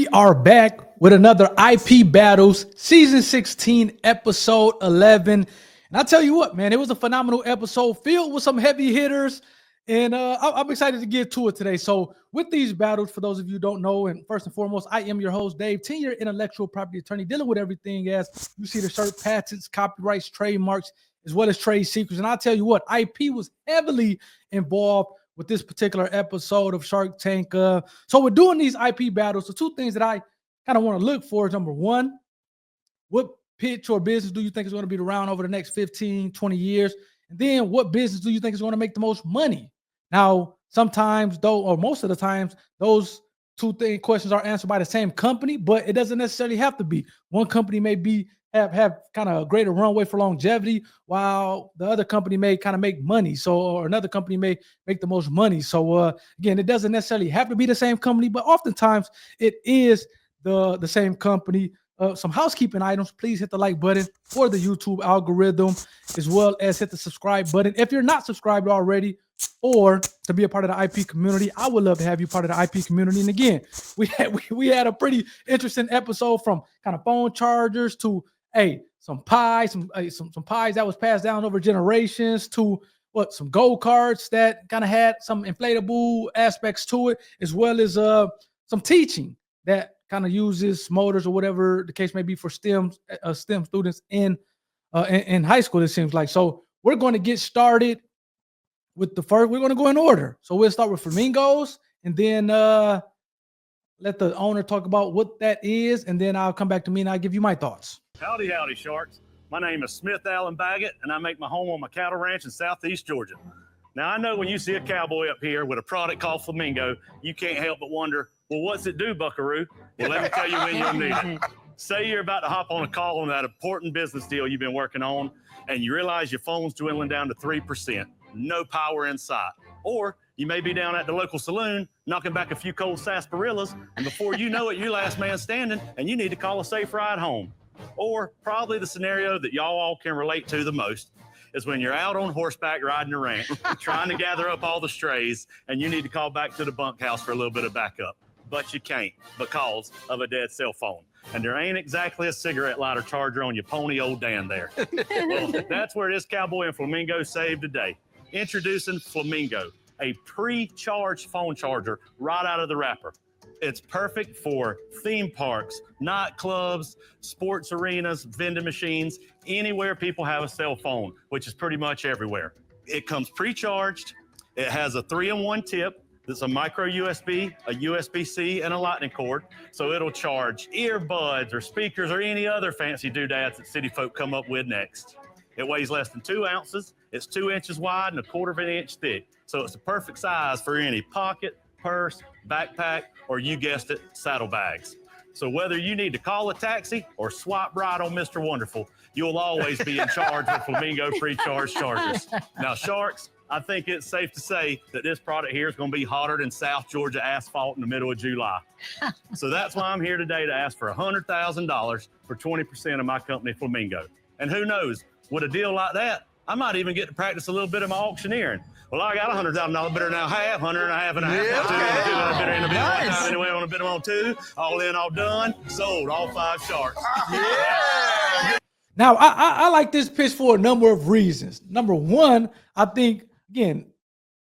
We are back with another IP Battles Season 16, Episode 11. And I'll tell you what, man, it was a phenomenal episode filled with some heavy hitters. And I'm excited to get to it today. So with these battles, for those of you who don't know, and first and foremost, I am your host, Dave, 10-year intellectual property attorney, dealing with everything as you see the shirt, patents, copyrights, trademarks, as well as trade secrets. And I'll tell you what, IP was heavily involved with this particular episode of Shark Tank. So we're doing these IP battles. So two things that I kind of want to look for is number one, what pitch or business do you think is going to be around over the next 15, 20 years? And then what business do you think is going to make the most money? Now, sometimes though, or most of the times, those two questions are answered by the same company, but it doesn't necessarily have to be. One company may have kind of a greater runway for longevity, while the other company may kind of make money. So, or another company may make the most money. So again, it doesn't necessarily have to be the same company, but oftentimes it is the same company. Some housekeeping items, please hit the like button for the YouTube algorithm, as well as hit the subscribe button. If you're not subscribed already, or to be a part of the IP community, I would love to have you part of the IP community. And again, we had a pretty interesting episode, from kind of phone chargers to some pies, some pies that was passed down over generations, to some go-karts that kind of had some inflatable aspects to it, as well as some teaching that kind of uses motors or whatever the case may be for STEM students in high school, it seems like. So we're going to get started with the first. We're going to go in order. So we'll start with flamingos, and then let the owner talk about what that is, and then I'll come back to me and I'll give you my thoughts. Howdy, Sharks. My name is Smith Allen Baggett, and I make my home on my cattle ranch in southeast Georgia. Now, I know when you see a cowboy up here with a product called Flamingo, you can't help but wonder, well, what's it do, buckaroo? Well, let me tell you when you'll need it. Say you're about to hop on a call on that important business deal you've been working on, and you realize your phone's dwindling down to 3%. No power in sight. Or you may be down at the local saloon knocking back a few cold sarsaparillas, and before you know it, you're last man standing, and you need to call a safe ride home. Or probably the scenario that y'all all can relate to the most is when you're out on horseback riding a ranch, trying to gather up all the strays, and you need to call back to the bunkhouse for a little bit of backup. But you can't because of a dead cell phone. And there ain't exactly a cigarette lighter charger on your pony old Dan there. Well, that's where this cowboy and flamingo saved today. Introducing Flamingo, a pre-charged phone charger right out of the wrapper. It's perfect for theme parks, nightclubs, sports arenas, vending machines, anywhere people have a cell phone, which is pretty much everywhere. It comes pre-charged. It has a 3-in-1 tip. That's a micro USB, a USB-C, and a lightning cord. So it'll charge earbuds or speakers or any other fancy doodads that city folk come up with next. It weighs less than 2 ounces. It's 2 inches wide and 1/4 of an inch thick. So it's the perfect size for any pocket, purse, backpack, or you guessed it, saddlebags. So whether you need to call a taxi or swipe right on Mr. Wonderful, you'll always be in charge with Flamingo pre-charged chargers. Now, Sharks, I think it's safe to say that this product here is going to be hotter than South Georgia asphalt in the middle of July. So that's why I'm here today to ask for $100,000 for 20% of my company, Flamingo. And who knows, with a deal like that, I might even get to practice a little bit of my auctioneering. Well, I got $100,000 bidder now, half, 100 and a half. Two bidder in a bid one time anyway. I want to bid them on 2. All in, all done. Sold, all 5 sharks. Yeah. Now, I like this pitch for a number of reasons. Number one, I think, again,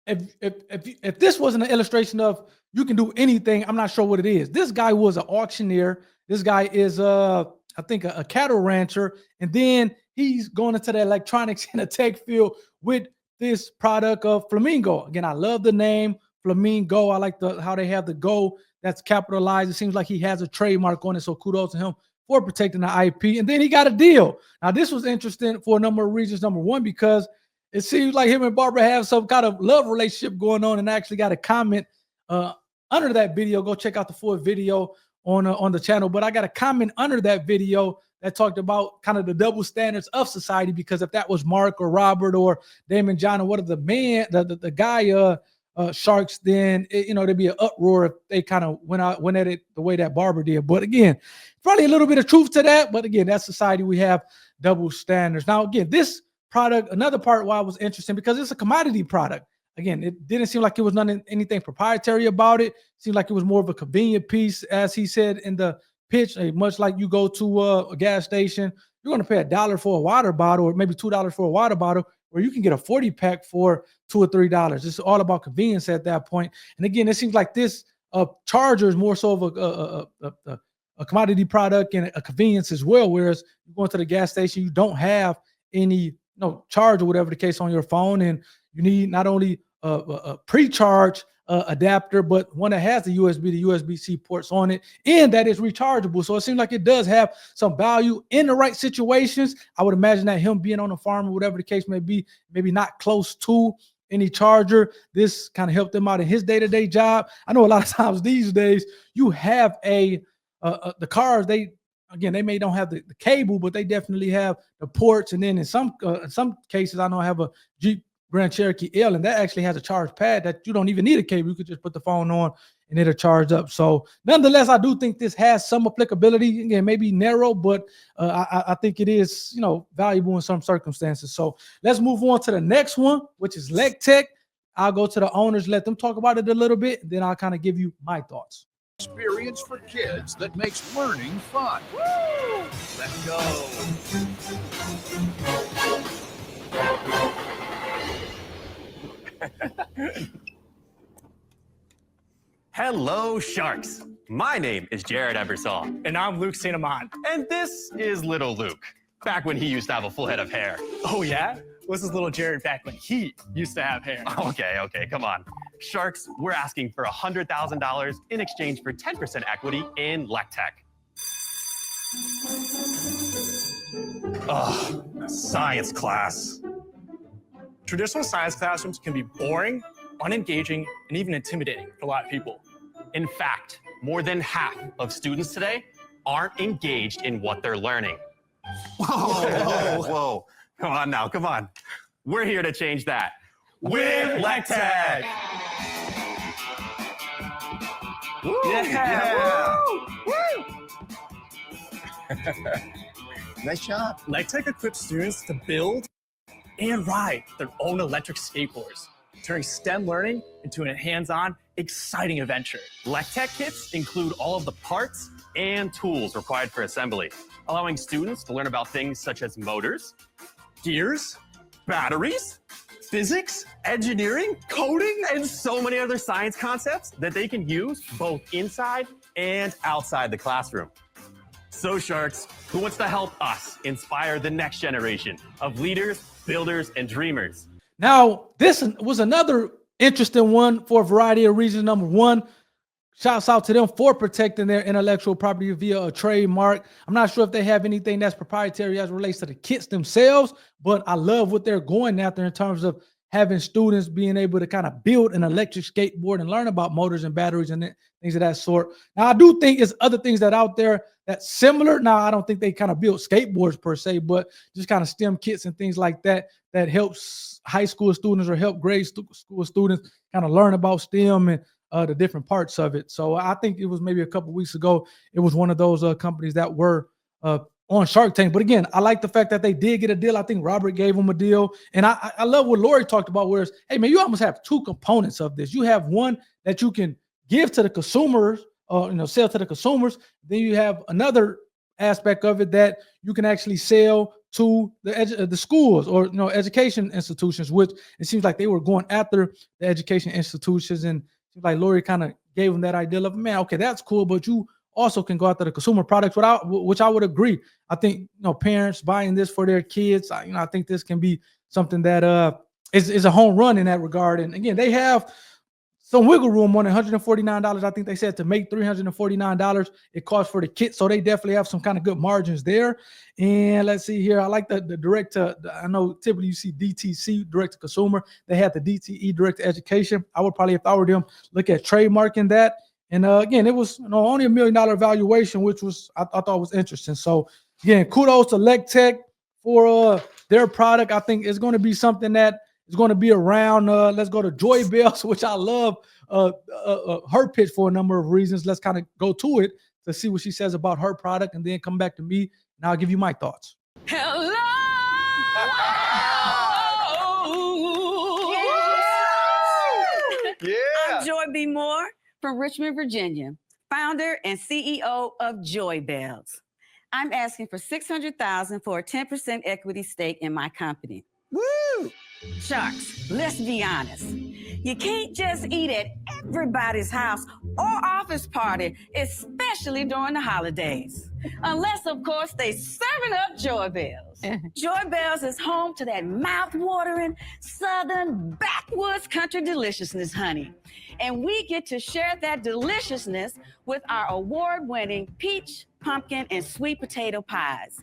if this wasn't an illustration of you can do anything, I'm not sure what it is. This guy was an auctioneer. This guy is, I think, a cattle rancher. And then he's going into the electronics and the tech field with this product of Flamingo. Again, I love the name Flamingo. I like how they have the go that's capitalized. It seems like he has a trademark on it. So kudos to him for protecting the IP. And then he got a deal. Now, this was interesting for a number of reasons. Number one, because it seems like him and Barbara have some kind of love relationship going on, and I actually got a comment under that video. Go check out the full video on the channel. But I got a comment under that video that talked about kind of the double standards of society, because if that was Mark or Robert or Damon John or what of the guy Sharks, then there'd be an uproar if they kind of went at it the way that Barbara did. But again, probably a little bit of truth to that. But again, that's society. We have double standards. Now, again, this product, another part why it was interesting, because it's a commodity product. again, it didn't seem like it was anything proprietary about it. Seemed like it was more of a convenient piece, as he said in the pitch. Much like you go to a gas station, you're going to pay $1 for a water bottle, or maybe $2 for a water bottle, where you can get a 40 pack for $2 or $3. It's all about convenience at that point. And again, it seems like this charger is more so of a commodity product and a convenience as well. Whereas you go into the gas station, you don't have any charge or whatever the case on your phone, and you need not only a pre-charge adapter, but one that has the USB to USB-C ports on it, and that is rechargeable. So it seems like it does have some value in the right situations. I would imagine that him being on a farm or whatever the case may be, maybe not close to any charger, this kind of helped him out in his day-to-day job. I know a lot of times these days you have the cars, they may don't have the cable, but they definitely have the ports. And then in some cases, I know I have a Jeep Grand Cherokee L, and that actually has a charge pad that you don't even need a cable. You could just put the phone on and it'll charge up. So nonetheless, I do think this has some applicability. Again, maybe narrow, but I think it is, valuable in some circumstances. So let's move on to the next one, which is LegTech. I'll go to the owners, let them talk about it a little bit, then I'll kind of give you my thoughts. Experience for kids that makes learning fun. Woo! Let's go. Hello, Sharks. My name is Jared Ebersol. And I'm Luke St. Amant. And this is little Luke, back when he used to have a full head of hair. Oh, yeah? This is little Jared back when he used to have hair. Okay, come on. Sharks, we're asking for $100,000 in exchange for 10% equity in LegTech. Ugh, science class. Traditional science classrooms can be boring, unengaging, and even intimidating for a lot of people. In fact, more than half of students today aren't engaged in what they're learning. Whoa. Come on now, come on. We're here to change that with LegTech. Yeah. Nice job. LegTech equips students to build and ride their own electric skateboards, turning STEM learning into a hands-on, exciting adventure. LegTech kits include all of the parts and tools required for assembly, allowing students to learn about things such as motors, Gears, batteries, physics, engineering, coding, and so many other science concepts that they can use both inside and outside the classroom. So, Sharks, who wants to help us inspire the next generation of leaders, builders, and dreamers? Now, this was another interesting one for a variety of reasons. Number one, shouts out to them for protecting their intellectual property via a trademark. I'm not sure if they have anything that's proprietary as it relates to the kits themselves, but I love what they're going after in terms of having students being able to kind of build an electric skateboard and learn about motors and batteries and things of that sort. Now, I do think it's other things that out there that's similar. Now, I don't think they kind of build skateboards per se, but just kind of STEM kits and things like that helps high school students or help grade school students kind of learn about STEM and the different parts of it. So I think it was maybe a couple weeks ago, it was one of those companies that were on Shark Tank. But again, I like the fact that they did get a deal. I think Robert gave them a deal. And I love what Lori talked about, whereas, hey, man, you almost have two components of this. You have one that you can give to the consumers, sell to the consumers. Then you have another aspect of it that you can actually sell to the schools or education institutions, which it seems like they were going after the education institutions. And it seems like Lori kind of gave them that idea of, man, okay, that's cool, but you also can go after the consumer products, which I would agree. I think parents buying this for their kids, I think this can be something that is a home run in that regard. And again, they have some wiggle room on $149. I think they said to make $349 it costs for the kit. So they definitely have some kind of good margins there. And let's see here. I like the direct to, I know typically you see DTC, direct to consumer. They had the DTE, direct to education. I would probably, if I were them, look at trademarking that. And again, it was only $1 million valuation, which was I thought was interesting. So again, kudos to LegTech for their product. I think it's going to be something that is going to be around. Let's go to Joy Bells, which I love her pitch for a number of reasons. Let's kind of go to it to see what she says about her product, and then come back to me, and I'll give you my thoughts. Hello. I'm Joy B. Moore from Richmond, Virginia, founder and CEO of Joy Bells. I'm asking for $600,000 for a 10% equity stake in my company. Woo! Sharks, let's be honest. You can't just eat at everybody's house or office party, especially during the holidays. Unless, of course, they serving up Joy Bells. Joy Bells is home to that mouth-watering, southern, backwoods country deliciousness, honey. And we get to share that deliciousness with our award-winning peach, pumpkin, and sweet potato pies.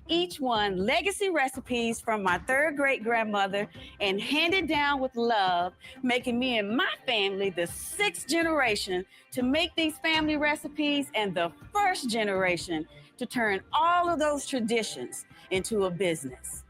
Each one legacy recipes from my third great-grandmother and handed down with love, making me and my family the 6th generation to make these family recipes and the 1st generation to turn all of those traditions into a business.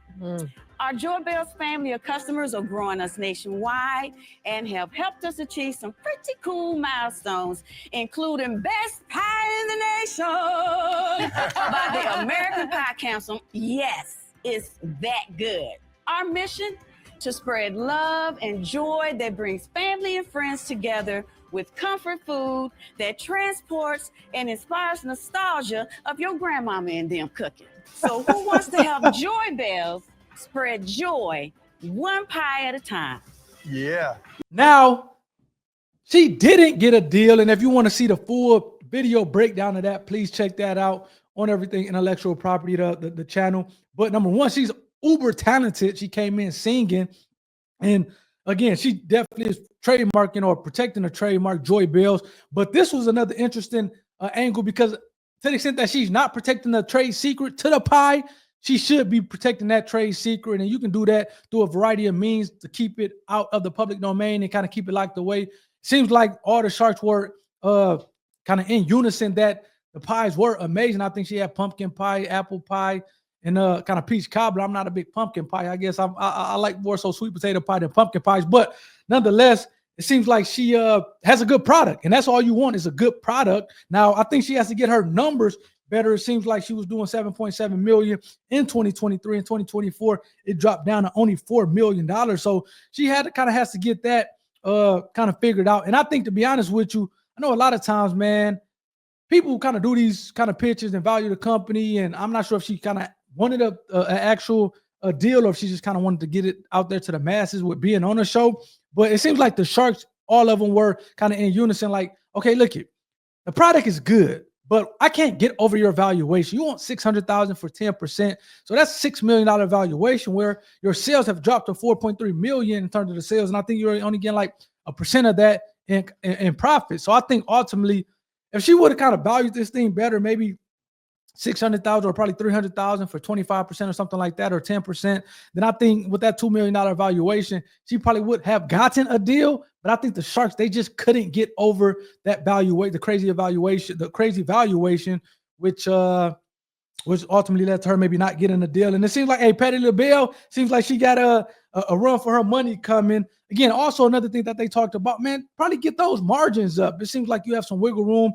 Our Joy Bells family of customers are growing us nationwide and have helped us achieve some pretty cool milestones, including Best Pie in the Nation by the American Pie Council. Yes, it's that good. Our mission, to spread love and joy that brings family and friends together with comfort food that transports and inspires nostalgia of your grandmama and them cooking. So who wants to help Joy Bells spread joy one pie at a time? Yeah. Now, she didn't get a deal. And if you want to see the full video breakdown of that, please check that out on Everything Intellectual Property, the channel. But number one, she's uber talented. She came in singing. And again, she definitely is trademarking or protecting the trademark Joy Bells. But this was another interesting angle, because to the extent that she's not protecting the trade secret to the pie, she should be protecting that trade secret. And you can do that through a variety of means to keep it out of the public domain and kind of keep it locked away. Seems like all the Sharks were kind of in unison that the pies were amazing. I think she had pumpkin pie, apple pie, and kind of peach cobbler. I'm not a big pumpkin pie. I guess I like more so sweet potato pie than pumpkin pies. But nonetheless, it seems like she has a good product. And that's all you want, is a good product. Now, I think she has to get her numbers better. It seems like she was doing $7.7 million in 2023. In 2024, it dropped down to only $4 million. So she has to get that kind of figured out. And I think, to be honest with you, I know a lot of times, man, people kind of do these kind of pitches and value the company. And I'm not sure if she kind of wanted an actual deal, or if she just kind of wanted to get it out there to the masses with being on the show. But it seems like the Sharks, all of them were kind of in unison, like, okay, look it, the product is good, but I can't get over your valuation. You want $600,000 for 10%. So that's $6 million valuation, where your sales have dropped to $4.3 million in terms of the sales. And I think you're only getting like 1% of that in profit. So I think ultimately, if she would have kind of valued this thing better, maybe $600,000 or probably $300,000 for 25% or something like that, or 10%, then I think with that $2 million valuation, she probably would have gotten a deal. But I think the Sharks, they just couldn't get over that valuation, the crazy valuation, which ultimately led to her maybe not getting a deal. And it seems like, hey, Patti LaBelle seems like she got a run for her money coming. Again, also another thing that they talked about, man, probably get those margins up. It seems like you have some wiggle room.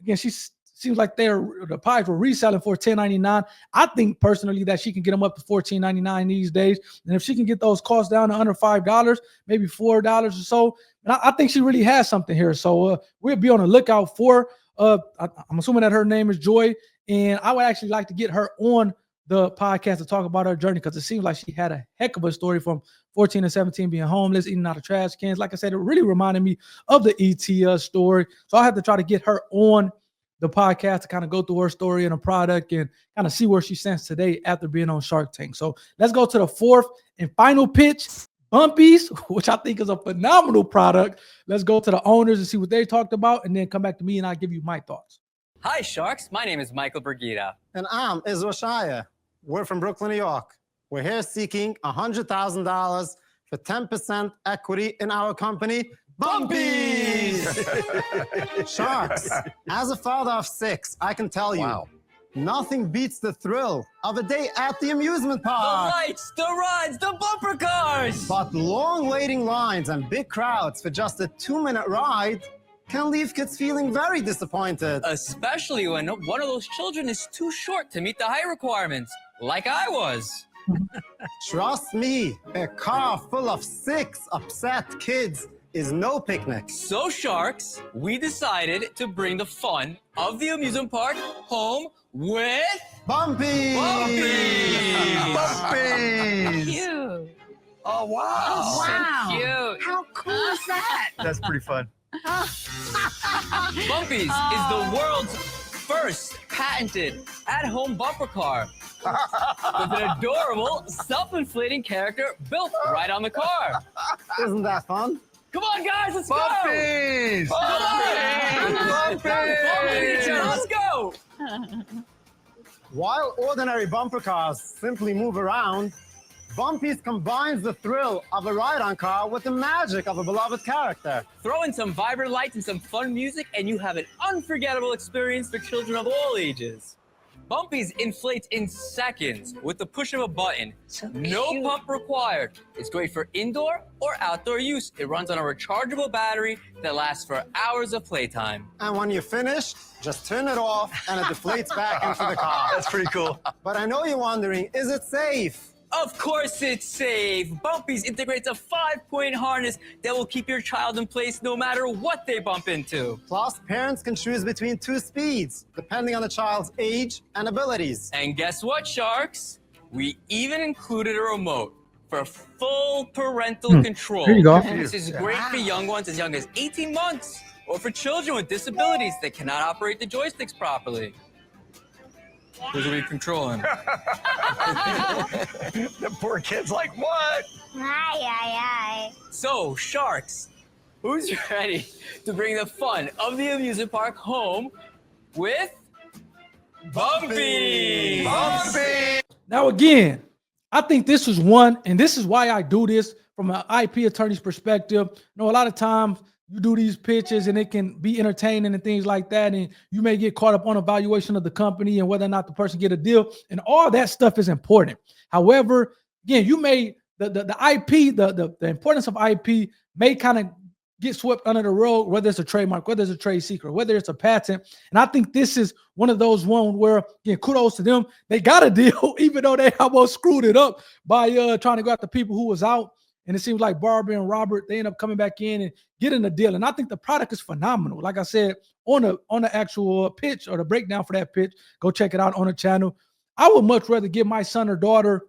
Again, seems like the pies were reselling for $10.99. I think personally that she can get them up to $14.99 these days. And if she can get those costs down to under $5, maybe $4 or so, I think she really has something here. So we'll be on the lookout for, I'm assuming that her name is Joy. And I would actually like to get her on the podcast to talk about her journey, because it seems like she had a heck of a story from 14 and 17 being homeless, eating out of trash cans. Like I said, it really reminded me of the ET story. So I have to try to get her on the podcast to kind of go through her story and a product and kind of see where she stands today after being on Shark Tank. So let's go to the fourth and final pitch, Bumpy's, which I think is a phenomenal product. Let's go to the owners and see what they talked about, and then come back to me and I'll give you my thoughts. Hi, Sharks. My name is Michael Brigida. And I'm Israel Shaya. We're from Brooklyn, New York. We're here seeking $100,000 for 10% equity in our company, Bumpy's. Sharks, as a father of 6, I can tell you, nothing beats the thrill of a day at the amusement park. The lights, the rides, the bumper cars. But long waiting lines and big crowds for just a 2-minute ride can leave kids feeling very disappointed. Especially when one of those children is too short to meet the height requirements, like I was. Trust me, a car full of 6 upset kids is no picnic. So, Sharks, we decided to bring the fun of the amusement park home with Bumpy! Bumpies! Cute. Oh, wow. Wow. Cute. How cool is that? That's pretty fun. Bumpies is the world's first patented at-home bumper car with an adorable self-inflating character built right on the car. Isn't that fun? Come on, guys, let's go! Bumpies! Bumpies! Let's go! While ordinary bumper cars simply move around, Bumpy's combines the thrill of a ride-on car with the magic of a beloved character. Throw in some vibrant lights and some fun music, and you have an unforgettable experience for children of all ages. Bumpy's inflates in seconds with the push of a button. No pump required. It's great for indoor or outdoor use. It runs on a rechargeable battery that lasts for hours of playtime. And when you finish, just turn it off and it deflates back into the car. That's pretty cool. But I know you're wondering, is it safe? Of course it's safe. Bumpy's integrates a 5-point harness that will keep your child in place no matter what they bump into. Plus, parents can choose between 2 speeds, depending on the child's age and abilities. And guess what, Sharks? We even included a remote for full parental control. Here you go. This is great for young ones as young as 18 months or for children with disabilities that cannot operate the joysticks properly. Who's we controlling? The poor kid's like, what? So, Sharks, who's ready to bring the fun of the amusement park home with Bumpy? Now, again, I think this is one, and this is why I do this from an IP attorney's perspective. You know, a lot of times you do these pitches and it can be entertaining and things like that, and you may get caught up on evaluation of the company and whether or not the person get a deal, and all that stuff is important. However, again, you may the IP, the importance of IP may kind of get swept under the rug, whether it's a trademark, whether it's a trade secret, whether it's a patent. And I think this is one of those ones where, again, kudos to them. They got a deal, even though they almost screwed it up by trying to go after people who was out. And it seems like Barbara and Robert, they end up coming back in and getting a deal. And I think the product is phenomenal. Like I said, on the actual pitch or the breakdown for that pitch, go check it out on the channel. I would much rather give my son or daughter,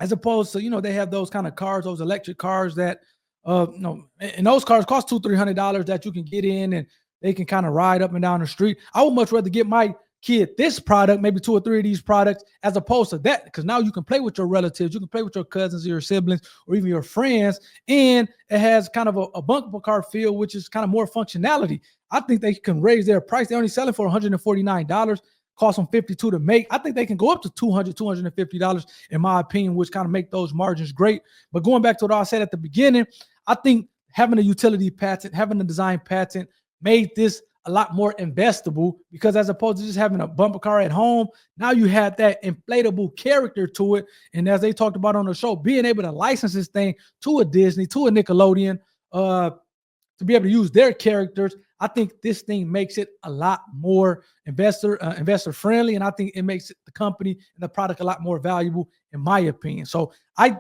as opposed to, you know, they have those kind of cars, those electric cars that, and those cars cost $200-300 that you can get in and they can kind of ride up and down the street. I would much rather get my kid this product, maybe 2 or 3 of these products, as opposed to that, because now you can play with your relatives, you can play with your cousins or your siblings or even your friends, and it has kind of a bumper car feel, which is kind of more functionality. I think they can raise their price. They're only selling for $149, cost them $52 to make. I think they can go up to $200-250 in my opinion, which kind of make those margins great. But going back to what I said at the beginning, I think having a utility patent, having a design patent made this a lot more investable, because as opposed to just having a bumper car at home, now you have that inflatable character to it. And as they talked about on the show, being able to license this thing to a Disney, to a Nickelodeon, to be able to use their characters, I think this thing makes it a lot more investor friendly, and I think it makes the company and the product a lot more valuable, in my opinion. So I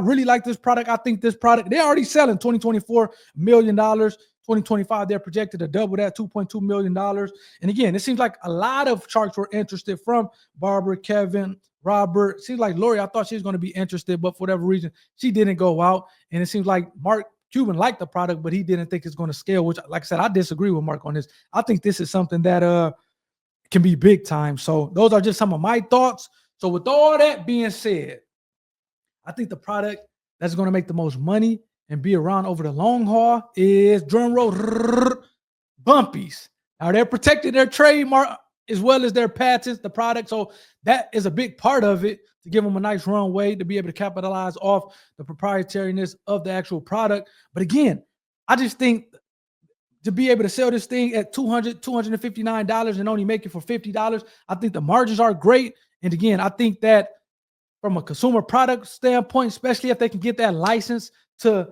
really like this product. I think this product, they're already selling $20-24 million. 2025, they're projected to double that, $2.2 million. And again, it seems like a lot of Sharks were interested, from Barbara, Kevin, Robert. Seems like Lori, I thought she was going to be interested, but for whatever reason, she didn't go out. And it seems like Mark Cuban liked the product, but he didn't think it's going to scale, which, like I said, I disagree with Mark on this. I think this is something that can be big time. So those are just some of my thoughts. So with all that being said, I think the product that's going to make the most money and be around over the long haul is, drum roll, Bumpy's. Now they're protecting their trademark as well as their patents, the product. So that is a big part of it, to give them a nice runway to be able to capitalize off the proprietariness of the actual product. But again, I just think to be able to sell this thing at $259 and only make it for $50, I think the margins are great. And again, I think that from a consumer product standpoint, especially if they can get that license to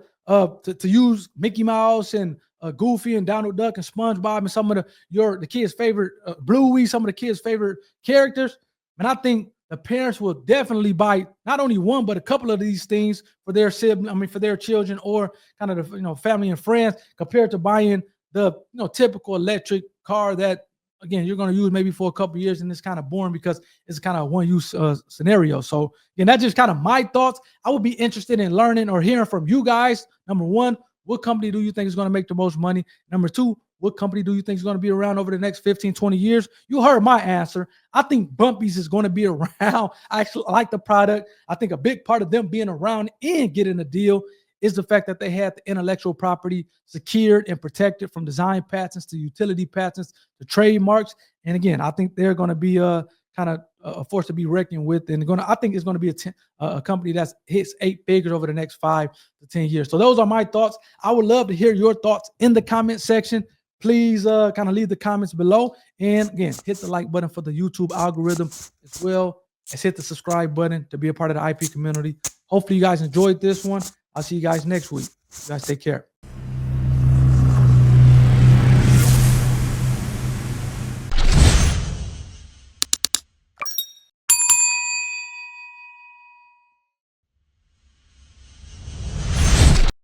use Mickey Mouse and Goofy and Donald Duck and SpongeBob and some of the kids' favorite Bluey, some of the kids' favorite characters, and I think the parents will definitely buy not only one but a couple of these things for their for their children or kind of the family and friends, compared to buying the typical electric car that, again, you're going to use maybe for a couple of years, and it's kind of boring because it's kind of one-use scenario. So, again, that's just kind of my thoughts. I would be interested in learning or hearing from you guys. Number one, what company do you think is going to make the most money? Number two, what company do you think is going to be around over the next 15, 20 years? You heard my answer. I think Bumpy's is going to be around. I actually like the product. I think a big part of them being around and getting a deal is the fact that they had the intellectual property secured and protected, from design patents to utility patents to trademarks. And again, I think they're going to be kind of a force to be reckoned with, and I think it's going to be a company that hits 8 figures over the next 5 to 10 years. So those are my thoughts. I would love to hear your thoughts in the comment section. Please kind of leave the comments below, and again, hit the like button for the YouTube algorithm as well as hit the subscribe button to be a part of the IP community. Hopefully you guys enjoyed this one. I'll see you guys next week. You guys take care.